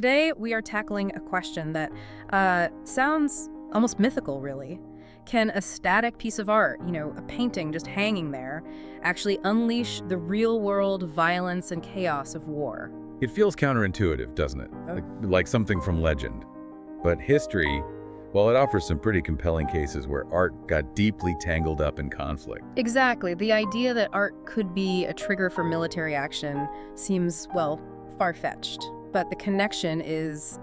Today, we are tackling a question that sounds almost mythical, really. Can a static piece of art, a painting just hanging there, actually unleash the real-world violence and chaos of war? It feels counterintuitive, doesn't it? Oh. Like something from legend. But history, well, it offers some pretty compelling cases where art got deeply tangled up in conflict. Exactly. The idea that art could be a trigger for military action seems, well, far-fetched. But the connection is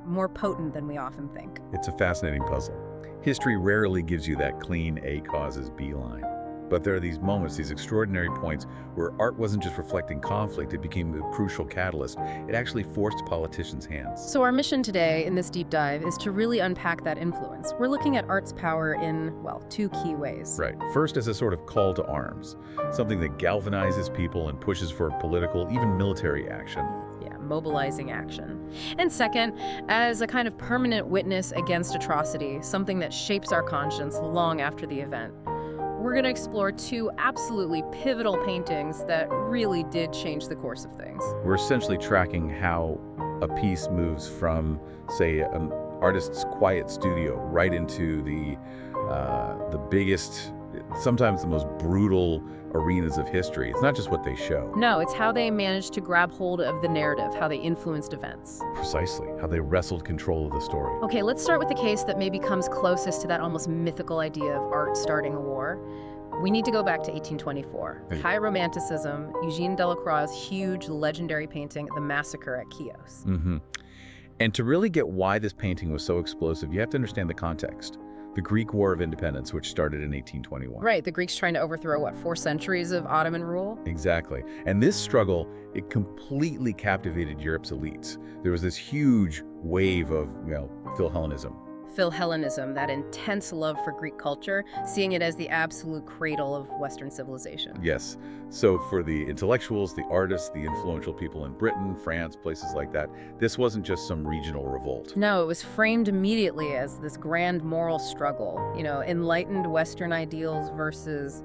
more potent than we often think. It's a fascinating puzzle. History rarely gives you that clean A causes B line. But there are these moments, these extraordinary points, where art wasn't just reflecting conflict, it became a crucial catalyst. It actually forced politicians' hands. So our mission today in this deep dive is to really unpack that influence. We're looking at art's power in, well, two key ways. Right. First, as a sort of call to arms, something that galvanizes people and pushes for political, even military action. Yeah, mobilizing action. And second, as a kind of permanent witness against atrocity, something that shapes our conscience long after the event. We're going to explore two absolutely pivotal paintings that really did change the course of things. We're essentially tracking how a piece moves from, say, an artist's quiet studio right into the biggest, sometimes the most brutal arenas of history. It's not just what they show. No, it's how they managed to grab hold of the narrative, how they influenced events. Precisely, how they wrestled control of the story. Okay, let's start with the case that maybe comes closest to that almost mythical idea of art starting a war. We need to go back to 1824. High Romanticism, Eugène Delacroix's huge legendary painting, The Massacre at Chios. And to really get why this painting was so explosive, you have to understand the context. The Greek War of Independence, which started in 1821. Right, the Greeks trying to overthrow, what, 4 centuries of Ottoman rule? Exactly. And this struggle, it completely captivated Europe's elites. There was this huge wave of, Philhellenism. Philhellenism, that intense love for Greek culture, seeing it as the absolute cradle of Western civilization. Yes. So for the intellectuals, the artists, the influential people in Britain, France, places like that, this wasn't just some regional revolt. No, it was framed immediately as this grand moral struggle, enlightened Western ideals versus,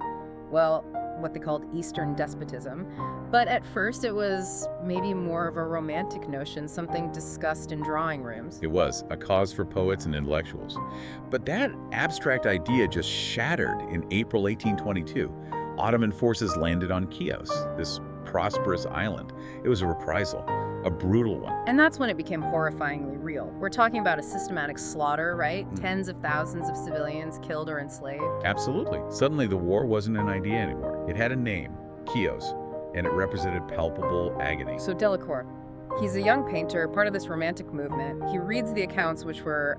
well, what they called Eastern despotism. But at first it was maybe more of a romantic notion, something discussed in drawing rooms. It was a cause for poets and intellectuals. But that abstract idea just shattered in April 1822. Ottoman forces landed on Chios, this prosperous island. It was a reprisal, a brutal one. And that's when it became horrifyingly real. We're talking about a systematic slaughter, right? Tens of thousands of civilians killed or enslaved. Absolutely. Suddenly the war wasn't an idea anymore. It had a name, Chios, and it represented palpable agony. So Delacroix, he's a young painter, part of this romantic movement. He reads the accounts, which were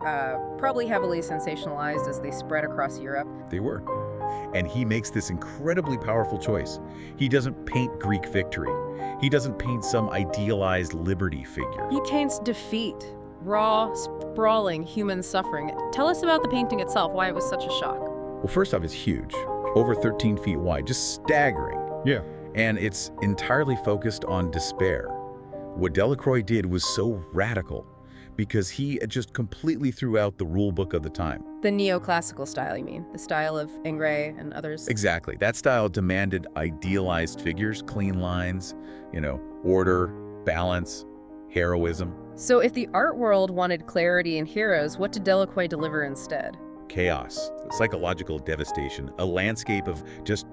probably heavily sensationalized as they spread across Europe. They were. And he makes this incredibly powerful choice. He doesn't paint Greek victory. He doesn't paint some idealized liberty figure. He paints defeat, raw, sprawling human suffering. Tell us about the painting itself, why it was such a shock. Well, first off, it's huge, over 13 feet wide, just staggering. Yeah. And it's entirely focused on despair. What Delacroix did was so radical because he just completely threw out the rule book of the time. The neoclassical style, you mean? The style of Ingres and others? Exactly. That style demanded idealized figures, clean lines, order, balance, heroism. So if the art world wanted clarity and heroes, what did Delacroix deliver instead? Chaos, psychological devastation, a landscape of just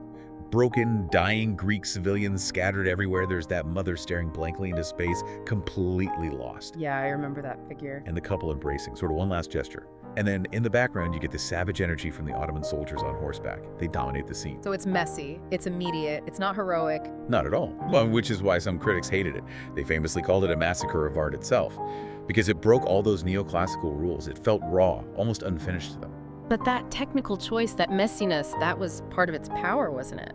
broken, dying Greek civilians scattered everywhere. There's that mother staring blankly into space, completely lost. Yeah, I remember that figure. And the couple embracing, sort of one last gesture. And then in the background, you get the savage energy from the Ottoman soldiers on horseback. They dominate the scene. So it's messy, it's immediate, it's not heroic. Not at all. Well, which is why some critics hated it. They famously called it a massacre of art itself, because it broke all those neoclassical rules. It felt raw, almost unfinished to them. But that technical choice, that messiness, that was part of its power, wasn't it?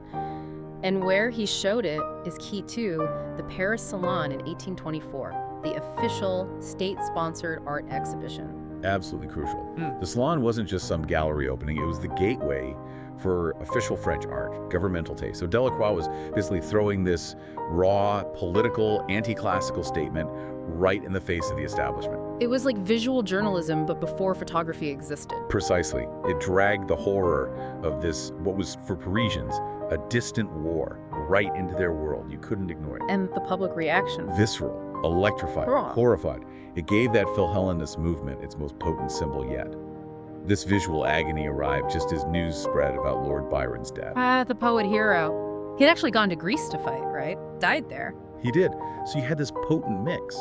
And where he showed it is key too, the Paris Salon in 1824, the official state-sponsored art exhibition. Absolutely crucial. The Salon wasn't just some gallery opening, it was the gateway for official French art, governmental taste. So Delacroix was basically throwing this raw, political, anti-classical statement right in the face of the establishment. It was like visual journalism, but before photography existed. Precisely. It dragged the horror of this, what was for Parisians, a distant war, right into their world. You couldn't ignore it. And the public reaction. Visceral. Electrified, horrified. It gave that Philhellenist movement its most potent symbol yet. This visual agony arrived just as news spread about Lord Byron's death. The poet hero. He'd actually gone to Greece to fight, right? Died there. He did. So you had this potent mix.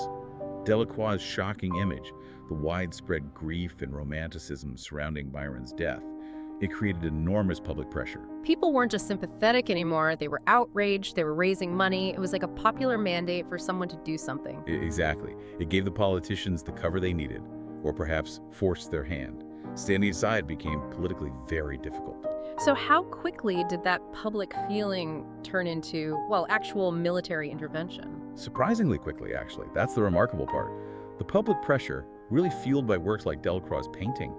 Delacroix's shocking image, the widespread grief and romanticism surrounding Byron's death. It created enormous public pressure. People weren't just sympathetic anymore. They were outraged. They were raising money. It was like a popular mandate for someone to do something. Exactly. It gave the politicians the cover they needed, or perhaps forced their hand. Standing aside became politically very difficult. So how quickly did that public feeling turn into, well, actual military intervention? Surprisingly quickly, actually. That's the remarkable part. The public pressure, really fueled by works like Delacroix's painting,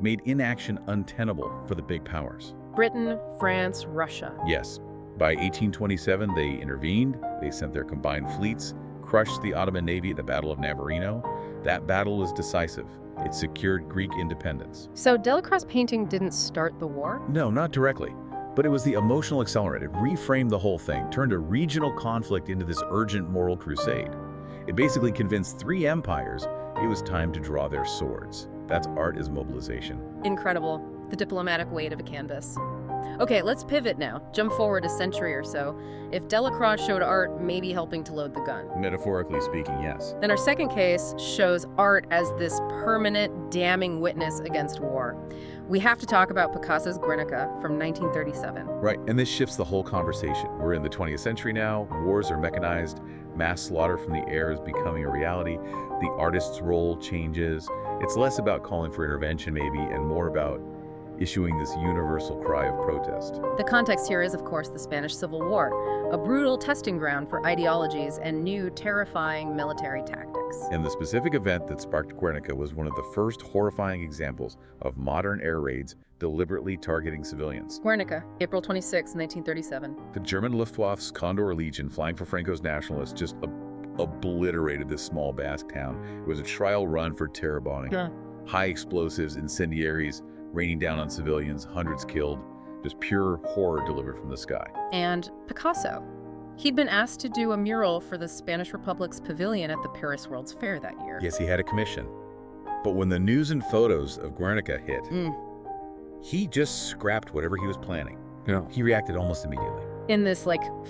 made inaction untenable for the big powers. Britain, France, Russia. Yes. By 1827, they intervened. They sent their combined fleets, crushed the Ottoman navy at the Battle of Navarino. That battle was decisive. It secured Greek independence. So Delacroix's painting didn't start the war? No, not directly. But it was the emotional accelerant. It reframed the whole thing, turned a regional conflict into this urgent moral crusade. It basically convinced three empires it was time to draw their swords. That's art as mobilization. Incredible. The diplomatic weight of a canvas. Okay, let's pivot now. Jump forward a century or so. If Delacroix showed art maybe helping to load the gun. Metaphorically speaking, yes. Then our second case shows art as this permanent, damning witness against war. We have to talk about Picasso's Guernica from 1937. Right, and this shifts the whole conversation. We're in the 20th century now. Wars are mechanized. Mass slaughter from the air is becoming a reality. The artist's role changes. It's less about calling for intervention, maybe, and more about issuing this universal cry of protest. The context here is, of course, the Spanish Civil War, a brutal testing ground for ideologies and new, terrifying military tactics. And the specific event that sparked Guernica was one of the first horrifying examples of modern air raids deliberately targeting civilians. Guernica, April 26, 1937. The German Luftwaffe's Condor Legion, flying for Franco's nationalists, just obliterated this small Basque town. It was a trial run for terror bombing. Yeah. High explosives, incendiaries, raining down on civilians, hundreds killed, just pure horror delivered from the sky. And Picasso. He'd been asked to do a mural for the Spanish Republic's pavilion at the Paris World's Fair that year. Yes, he had a commission. But when the news and photos of Guernica hit, he just scrapped whatever he was planning. Yeah. He reacted almost immediately. In this,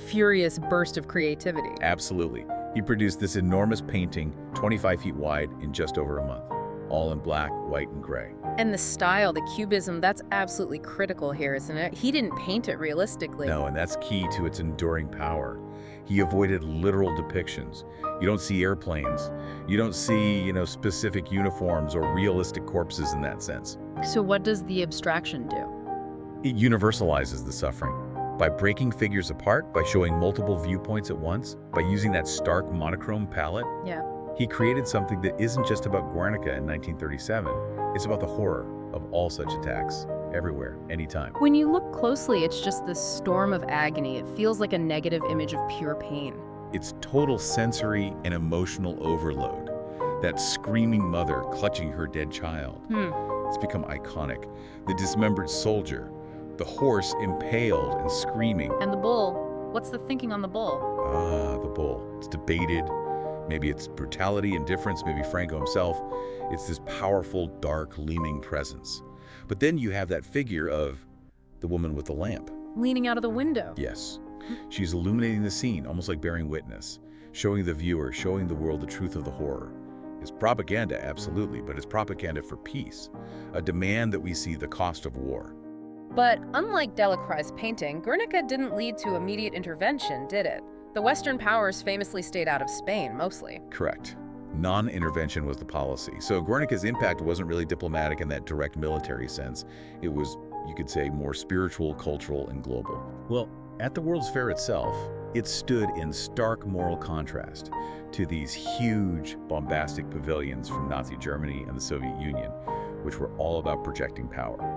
furious burst of creativity. Absolutely. He produced this enormous painting, 25 feet wide, in just over a month, all in black, white, and gray. And the style, the cubism, that's absolutely critical here, isn't it? He didn't paint it realistically. No, and that's key to its enduring power. He avoided literal depictions. You don't see airplanes. You don't see, specific uniforms or realistic corpses in that sense. So what does the abstraction do? It universalizes the suffering. By breaking figures apart, by showing multiple viewpoints at once, by using that stark monochrome palette, Yeah. he created something that isn't just about Guernica in 1937. It's about the horror of all such attacks, everywhere, anytime. When you look closely, it's just this storm of agony. It feels like a negative image of pure pain. It's total sensory and emotional overload. That screaming mother clutching her dead child. It's become iconic. The dismembered soldier, the horse impaled and screaming. And the bull. What's the thinking on the bull? The bull. It's debated. Maybe it's brutality, indifference, maybe Franco himself. It's this powerful, dark, leaning presence. But then you have that figure of the woman with the lamp. Leaning out of the window. Yes. She's illuminating the scene, almost like bearing witness, showing the viewer, showing the world the truth of the horror. It's propaganda, absolutely, but it's propaganda for peace, a demand that we see the cost of war. But unlike Delacroix's painting, Guernica didn't lead to immediate intervention, did it? The Western powers famously stayed out of Spain, mostly. Correct. Non-intervention was the policy. So Guernica's impact wasn't really diplomatic in that direct military sense. It was, you could say, more spiritual, cultural, and global. Well, at the World's Fair itself, it stood in stark moral contrast to these huge, bombastic pavilions from Nazi Germany and the Soviet Union, which were all about projecting power.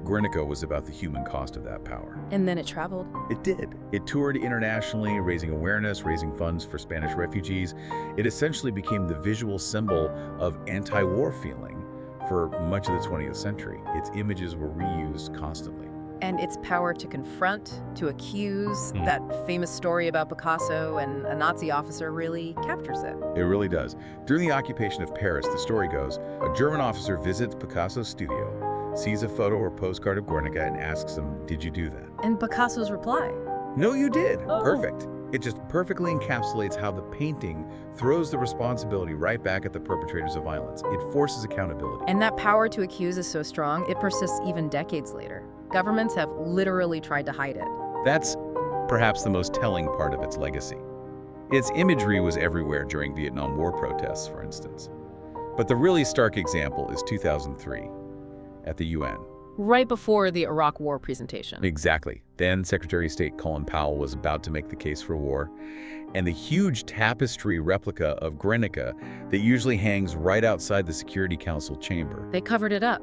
Guernica was about the human cost of that power. And then it traveled. It did. It toured internationally, raising awareness, raising funds for Spanish refugees. It essentially became the visual symbol of anti-war feeling for much of the 20th century. Its images were reused constantly. And its power to confront, to accuse, that famous story about Picasso and a Nazi officer really captures it. It really does. During the occupation of Paris, the story goes, a German officer visits Picasso's studio, sees a photo or postcard of Guernica and asks him, "Did you do that?" And Picasso's reply, "No, you did." Oh. Perfect. It just perfectly encapsulates how the painting throws the responsibility right back at the perpetrators of violence. It forces accountability. and that power to accuse is so strong, it persists even decades later. Governments have literally tried to hide it. That's perhaps the most telling part of its legacy. Its imagery was everywhere during Vietnam War protests, for instance. But the really stark example is 2003 at the UN. Right before the Iraq War presentation. Exactly. Then Secretary of State Colin Powell was about to make the case for war, and the huge tapestry replica of Guernica that usually hangs right outside the Security Council chamber. They covered it up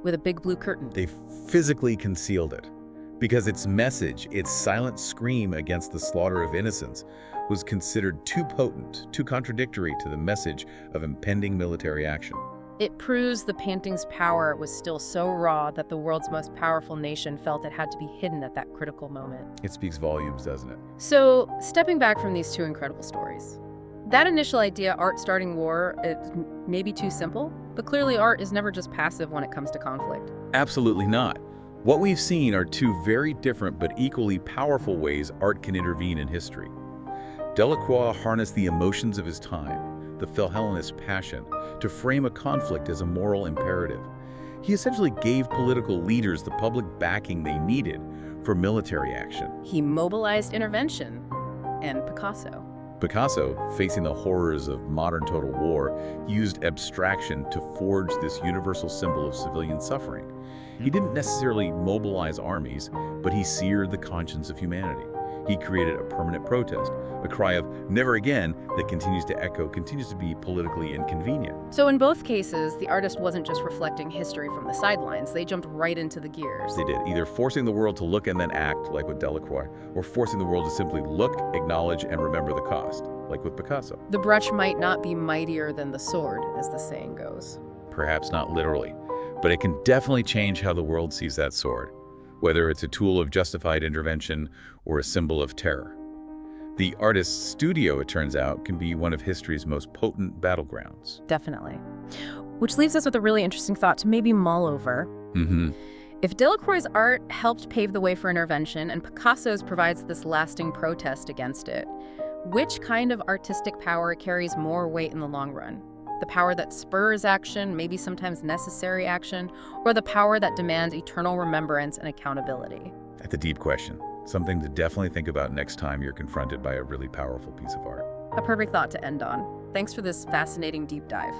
with a big blue curtain. They physically concealed it because its message, its silent scream against the slaughter of innocents, was considered too potent, too contradictory to the message of impending military action. It proves the painting's power was still so raw that the world's most powerful nation felt it had to be hidden at that critical moment. It speaks volumes, doesn't it? So, stepping back from these two incredible stories, that initial idea, art starting war, it may be too simple, but clearly art is never just passive when it comes to conflict. Absolutely not. What we've seen are two very different but equally powerful ways art can intervene in history. Delacroix harnessed the emotions of his time, the Philhellenist passion, to frame a conflict as a moral imperative. He essentially gave political leaders the public backing they needed for military action. He mobilized intervention, and Picasso, facing the horrors of modern total war, used abstraction to forge this universal symbol of civilian suffering. He didn't necessarily mobilize armies, but he seared the conscience of humanity. He created a permanent protest, a cry of "never again" that continues to be politically inconvenient. So in both cases, the artist wasn't just reflecting history from the sidelines, they jumped right into the gears. They did, either forcing the world to look and then act, like with Delacroix, or forcing the world to simply look, acknowledge, and remember the cost, like with Picasso. The brush might not be mightier than the sword, as the saying goes. Perhaps not literally, but it can definitely change how the world sees that sword, whether it's a tool of justified intervention or a symbol of terror. The artist's studio, it turns out, can be one of history's most potent battlegrounds. Definitely. Which leaves us with a really interesting thought to maybe mull over. If Delacroix's art helped pave the way for intervention and Picasso's provides this lasting protest against it, which kind of artistic power carries more weight in the long run? The power that spurs action, maybe sometimes necessary action, or the power that demands eternal remembrance and accountability? That's a deep question. Something to definitely think about next time you're confronted by a really powerful piece of art. A perfect thought to end on. Thanks for this fascinating deep dive.